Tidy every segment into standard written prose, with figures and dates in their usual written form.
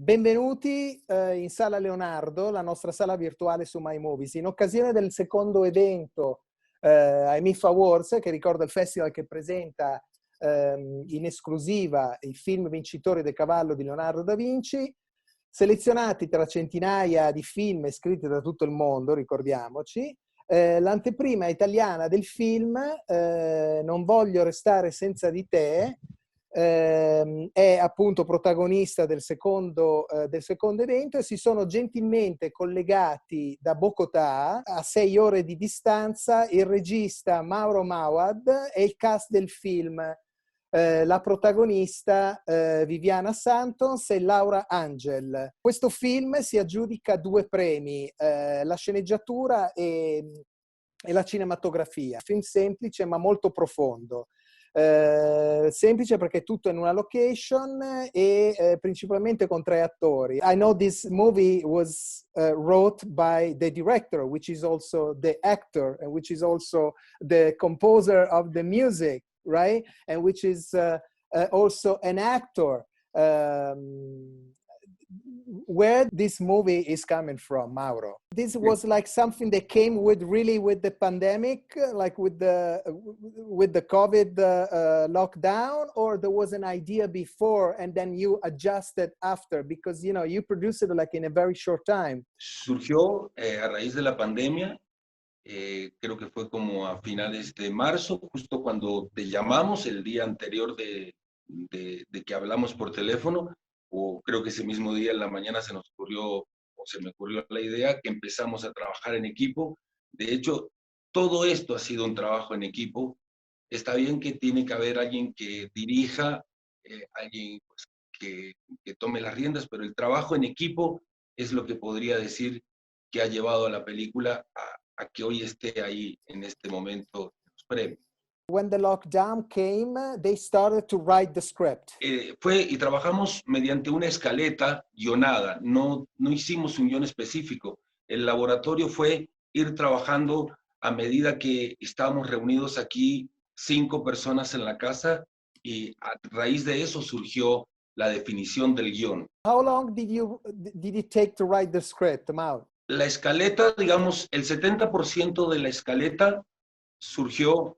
Benvenuti in Sala Leonardo, la nostra sala virtuale su My Movies, in occasione del secondo evento ai MIF Awards, che ricorda il festival che presenta in esclusiva i film vincitori del cavallo di Leonardo da Vinci, selezionati tra centinaia di film scritti da tutto il mondo, ricordiamoci. L'anteprima italiana del film Non voglio restare senza di te è appunto protagonista del secondo evento, e si sono gentilmente collegati da Bogotà a 6 ore di distanza il regista Mauro Mauad e il cast del film, la protagonista Viviana Santos e Laura Ángel. Questo film si aggiudica 2 premi, la sceneggiatura e la cinematografia. Film semplice ma molto profondo. Semplice perché tutto in una location e principalmente con 3 attori. I know this movie was wrote by the director, which is also the actor and which is also the composer of the music, right? And which is also an actor. Where this movie is coming from, Mauro? This was like something that came with the pandemic, like with the COVID lockdown, or there was an idea before and then you adjusted after, because you produced it like in a very short time. Surgió a raíz de la pandemia, creo que fue como a finales de marzo, justo cuando te llamamos el día anterior de que hablamos por teléfono, o creo que ese mismo día en la mañana se me ocurrió la idea, que empezamos a trabajar en equipo. De hecho, todo esto ha sido un trabajo en equipo. Está bien que tiene que haber alguien que dirija, alguien pues, que tome las riendas, pero el trabajo en equipo es lo que podría decir que ha llevado a la película a que hoy esté ahí en este momento en los premios. When the lockdown came, they started to write the script. Y trabajamos mediante una escaleta guionada, no hicimos un guión específico. El laboratorio fue ir trabajando a medida que estábamos reunidos aquí 5 personas en la casa, y a raíz de eso surgió la definición del guión. How long did it take to write the script, Mauro? La escaleta, digamos, el 70% de la escaleta surgió,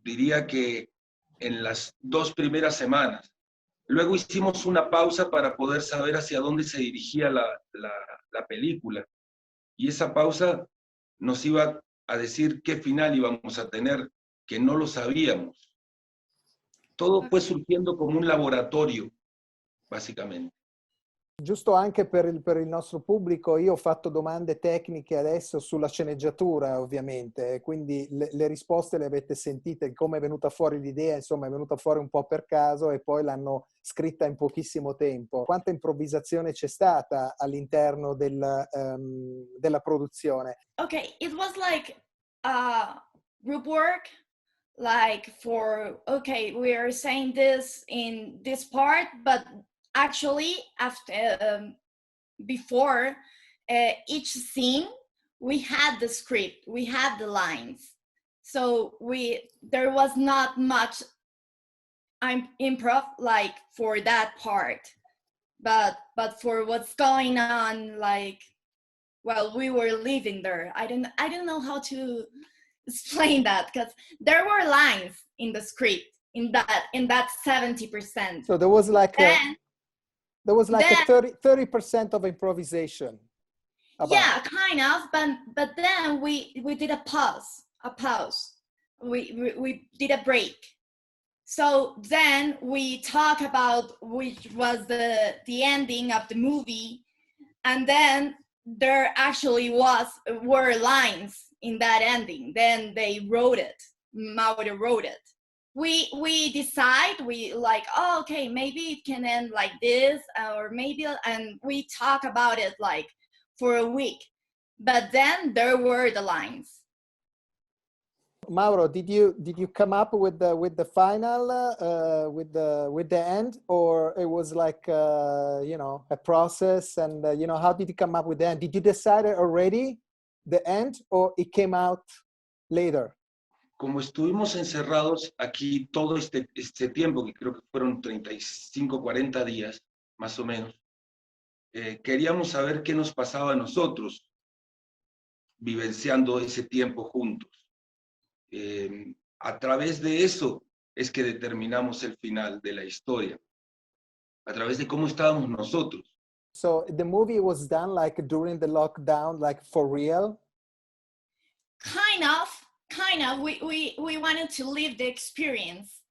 diría que en las 2 primeras semanas. Luego hicimos una pausa para poder saber hacia dónde se dirigía la película. Y esa pausa nos iba a decir qué final íbamos a tener, que no lo sabíamos. Todo fue surgiendo como un laboratorio, básicamente. Giusto anche per il nostro pubblico, io ho fatto domande tecniche adesso sulla sceneggiatura, ovviamente, quindi le risposte le avete sentite, come è venuta fuori l'idea, insomma è venuta fuori un po' per caso e poi l'hanno scritta in pochissimo tempo. Quanta improvvisazione c'è stata all'interno della produzione? Okay, it was like group work, like okay, we are saying this in this part, but actually after before each scene we had the script, we had the lines, so there was not much improv like for that part, but for what's going on, like while we were living there, I don't know how to explain that, because there were lines in the script in that 70%. So there was like a 30% of improvisation. Yeah, kind of, but then we did a pause. We did a break. So then we talk about which was the ending of the movie, and then there actually were lines in that ending. Then they wrote it. Mauro wrote it. We decide, we like, oh, okay, maybe it can end like this, or maybe, and we talk about it like for a week, but then there were the lines. Mauro, did you come up with the final with the end, or it was like a process, and how did you come up with the end? Did you decide already the end, or it came out later? Como estuvimos encerrados aquí todo este tiempo, que creo que fueron 35, 40 días, más o menos, queríamos saber qué nos pasaba a nosotros vivenciando ese tiempo juntos. A través de eso es que determinamos el final de la historia, a través de cómo estábamos nosotros. So the movie was done like during the lockdown, like for real? Kind of. We wanted to live the experience.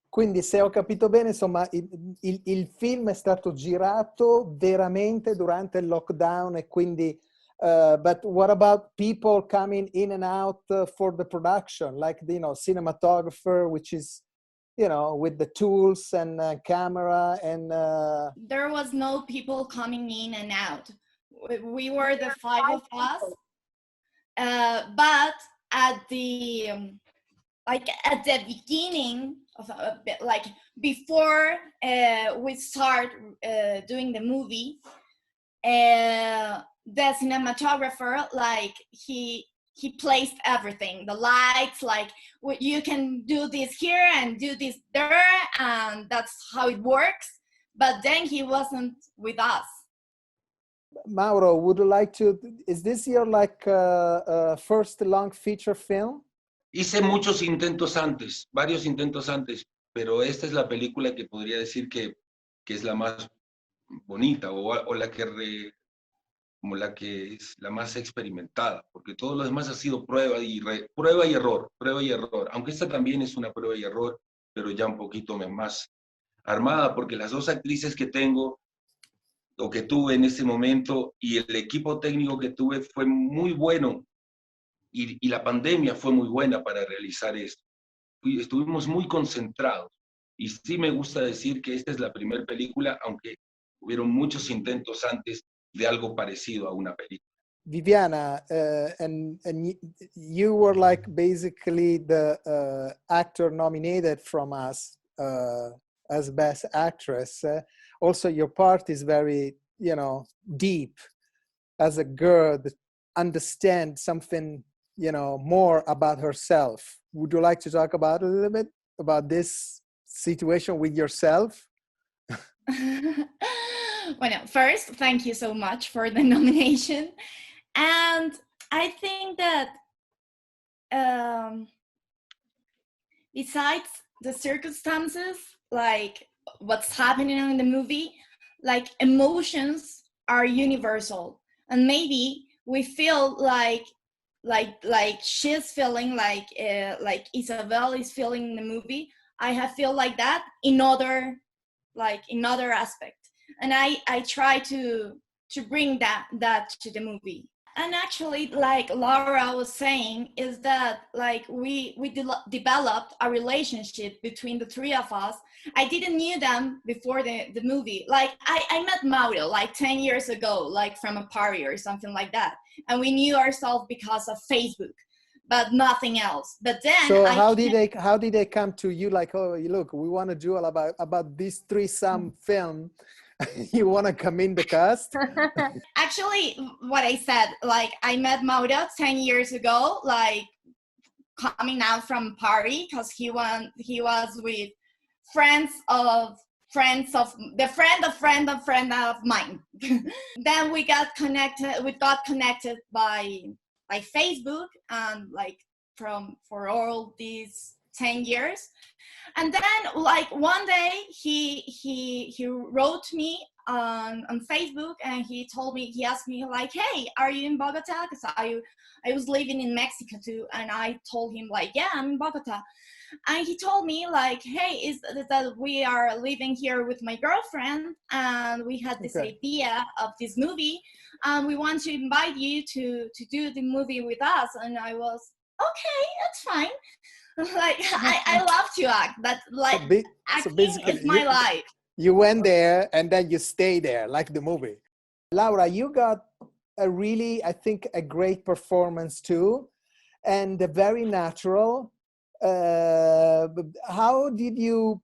Quindi se ho capito bene, insomma, il film è stato girato veramente durante il lockdown e quindi, but what about people coming in and out for the production? Like, you know, cinematographer, which is, you know, with the tools and camera and... There was no people coming in and out. We were the five of us, but at the beginning of like before we start doing the movie, the cinematographer, like he placed everything, the lights, like you can do this here and do this there, and that's how it works. But then he wasn't with us. Mauro, would you like to, is this your like first long feature film? Hice muchos intentos antes, varios intentos antes, pero esta es la película que podría decir que es la más bonita o la que como la que es la más experimentada, porque todo lo demás ha sido prueba y error, aunque esta también es una prueba y error, pero ya un poquito más armada, porque las dos actrices que tengo o que tuve en ese momento y el equipo técnico que tuve fue muy bueno y la pandemia fue muy buena para realizar esto. Estuvimos muy concentrados y sí me gusta decir que esta es la primera película, aunque hubieron muchos intentos antes de algo parecido a una película. Viviana, and you were like basically the actor nominated from us as Best Actress. Also, your part is very, you know, deep as a girl that understands something, you know, more about herself. Would you like to talk about a little bit about this situation with yourself? Well, first, thank you so much for the nomination. And I think that besides the circumstances, like what's happening in the movie, like emotions are universal. And maybe we feel like she's feeling like Isabel is feeling in the movie. I have feel like that in other aspect. And I try to bring that to the movie. And actually, like Laura was saying, is that like we developed a relationship between the three of us. I didn't knew them before the movie. Like I met Mauro like 10 years ago, like from a party or something like that. And we knew ourselves because of Facebook, but nothing else. But then so how did they come to you like, oh, look, we want to do all about this threesome film. You want to come in the cast? Actually, what I said, like I met Mauro 10 years ago, like coming out from party because he was with friends of the friend of mine. Then we got connected by Facebook and like for all these 10 years. And then like one day he wrote me on Facebook and he asked me like, hey, are you in Bogota? Because I was living in Mexico too. And I told him like, yeah, I'm in Bogota. And he told me like, hey, is that we are living here with my girlfriend and we had this idea of this movie and we want to invite you to do the movie with us. And I was, okay, that's fine. Like I love to act, but like acting is my life. You went there and then you stay there like the movie. Laura, you got a really, I think, a great performance too, and very natural. How did you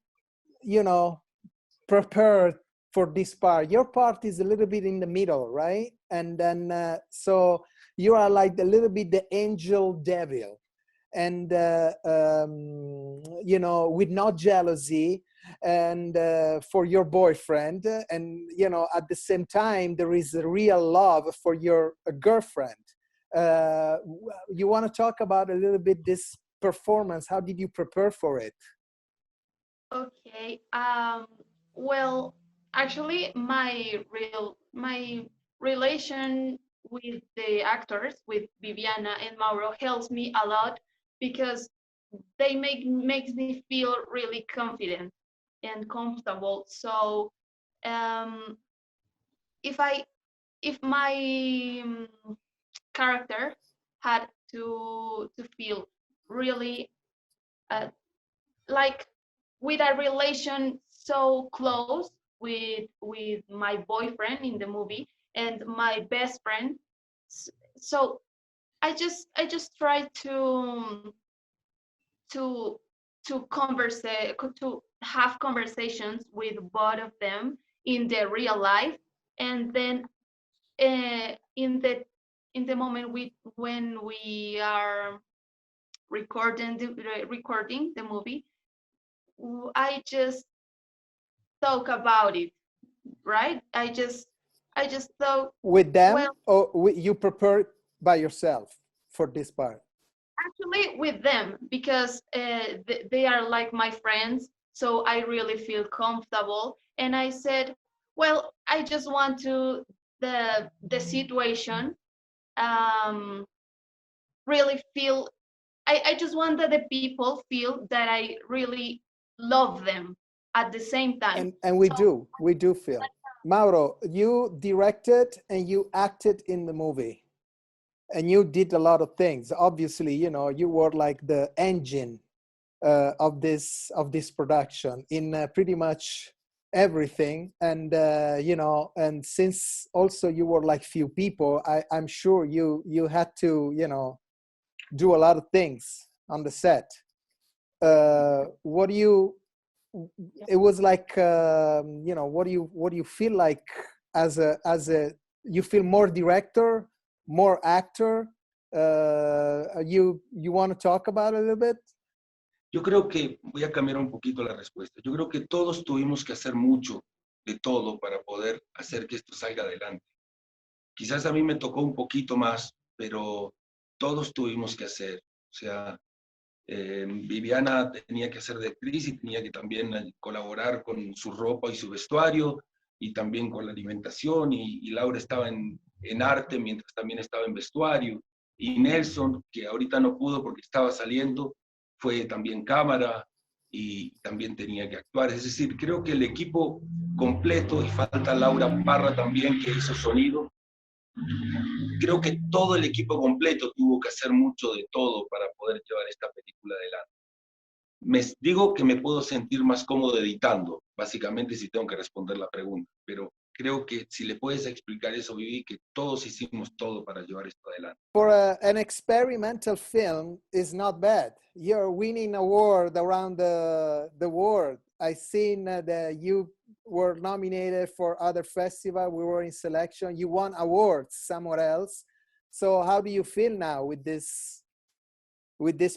prepare for this part? Your part is a little bit in the middle, right? And then so you are like a little bit the angel devil. And with no jealousy, and for your boyfriend, and at the same time there is a real love for your girlfriend. You want to talk about a little bit this performance? How did you prepare for it? Okay. Well, actually, my relation with the actors, with Viviana and Mauro, helps me a lot because they makes me feel really confident and comfortable. So, um, if my character had to feel really uh, like with a relation so close with my boyfriend in the movie and my best friend, so I just try to to have conversations with both of them in the real life, and then in the moment when we are recording the movie, I just talk about it, right? I just thought, With them, well, or you prepare by yourself for this part? actually with them, because they are like my friends, so I really feel comfortable. And I said, well, I just want to the situation um, really feel. I just want that the people feel that I really love them at the same time. And we do feel. Mauro, you directed and you acted in the movie, and you did a lot of things. Obviously, you were like the engine of this production in pretty much everything. And and since also you were like few people, I'm sure you had to do a lot of things on the set. What do you It was like what do you feel like as a you feel more director, more actor? You want to talk about it a little bit? Yo creo que voy a cambiar un poquito la respuesta. Yo creo que todos tuvimos que hacer mucho de todo para poder hacer que esto salga adelante. Quizás a mí me tocó un poquito más, pero todos tuvimos que hacer. O sea, Viviana tenía que hacer de actriz y tenía que también colaborar con su ropa y su vestuario, y también con la alimentación, y Laura estaba en arte mientras también estaba en vestuario, y Nelson, que ahorita no pudo porque estaba saliendo, fue también cámara y también tenía que actuar. Es decir, creo que el equipo completo, y falta Laura Parra también, que hizo sonido. Creo que todo el equipo completo tuvo que hacer mucho de todo para poder llevar esta película adelante. Digo que me puedo sentir más cómodo editando, básicamente, si tengo que responder la pregunta, pero creo que si le puedes explicar eso, Vivi, que todos hicimos todo para llevar esto adelante. For an experimental film is not bad. You're winning award around the world. I seen that you were nominated for other festival. We were in selection. You won awards somewhere else. So how do you feel now with this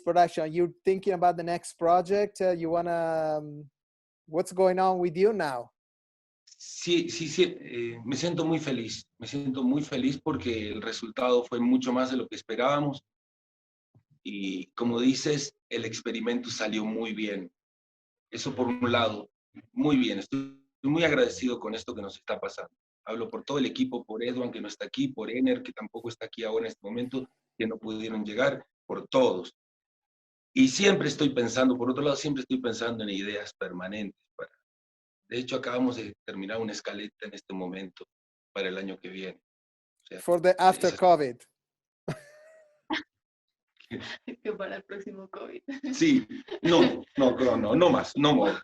production? You're thinking about the next project? You wanna what's going on with you now? Sí, me siento muy feliz porque el resultado fue mucho más de lo que esperábamos, y como dices, el experimento salió muy bien. Eso por un lado, muy bien. Estoy muy agradecido con esto que nos está pasando. Hablo por todo el equipo, por Edwin, que no está aquí, por Ener, que tampoco está aquí ahora en este momento, que no pudieron llegar, por todos. Y siempre estoy pensando, por otro lado, siempre estoy pensando en ideas permanentes. De hecho, acabamos de terminar una escaleta en este momento para el año que viene. O sea, For the after COVID. Que para el próximo COVID. Sí, no más, no more.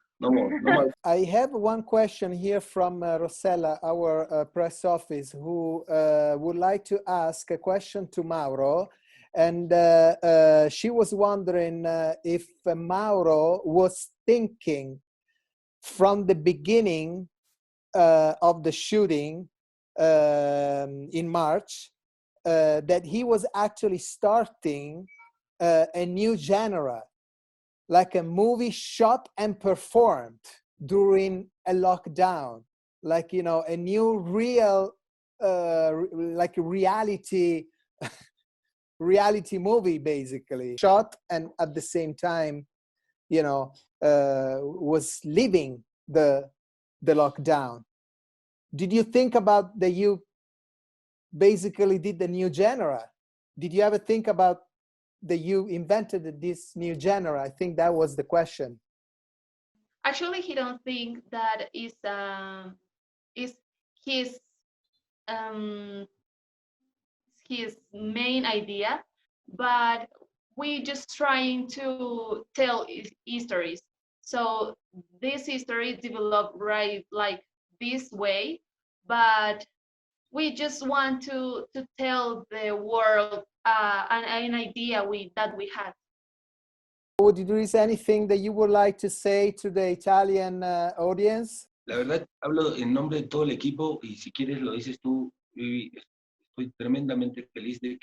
I have one question here from Rosella, our press office, who would like to ask a question to Mauro. And she was wondering if Mauro was thinking from the beginning of the shooting in March that he was actually starting a new genre, like a movie shot and performed. during a lockdown, like, you know, a new real, like a reality movie, basically shot, and at the same time, you know, was living the lockdown. Did you think about that you basically did the new genre? Did you ever think about that you invented this new genre? I think that was the question. Actually, he don't think that is his um, his main idea, but we just trying to tell histories. So this history developed right like this way, but we just want to tell the world an idea that we had. Would there is anything that you would like to say to the Italian audience? La verdad, hablo en nombre de todo el equipo y si quieres lo dices tú, Vivi. Estoy tremendamente feliz de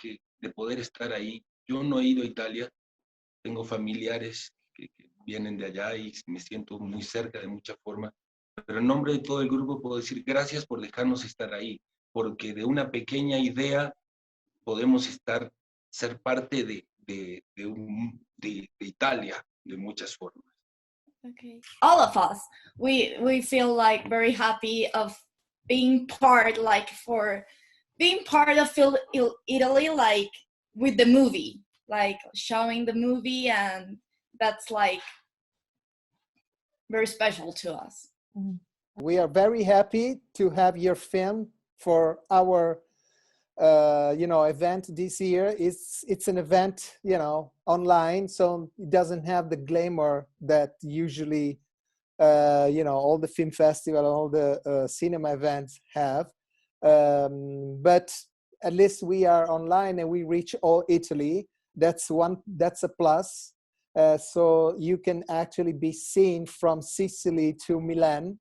poder estar ahí. Yo no he ido a Italia, tengo familiares que vienen de allá y me siento muy cerca de mucha forma, pero en nombre de todo el grupo puedo decir gracias por dejarnos estar ahí, porque de una pequeña idea podemos ser parte de Italia de muchas formas. Okay. All of us, we feel like very happy of being part, like for being part of Italy, like with the movie, like showing the movie, and that's like very special to us. We are very happy to have your film for our you know, event this year. It's an event, you know, online, so it doesn't have the glamour that usually you know, all the film festival, all the cinema events have, but at least we are online and we reach all Italy. That's a plus. So you can actually be seen from Sicily to Milan.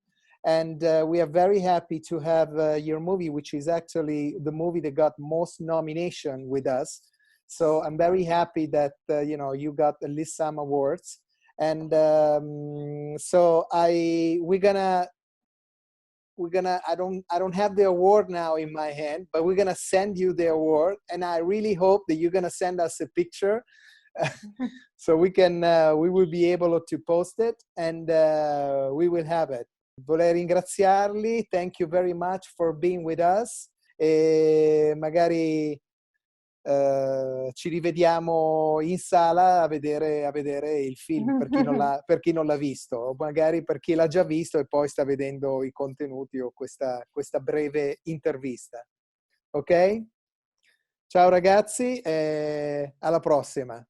And we are very happy to have your movie, which is actually the movie that got most nomination with us. So I'm very happy that you know, you got at least some awards. And so we're gonna I don't have the award now in my hand, but we're gonna send you the award, and I really hope that you're gonna send us a picture so we will be able to post it, and we will have it. Vorrei ringraziarli. Thank you very much for being with us. E magari ci rivediamo in sala a vedere il film per chi non l'ha visto, o magari per chi l'ha già visto e poi sta vedendo i contenuti o questa breve intervista. Ok? Ciao ragazzi e alla prossima.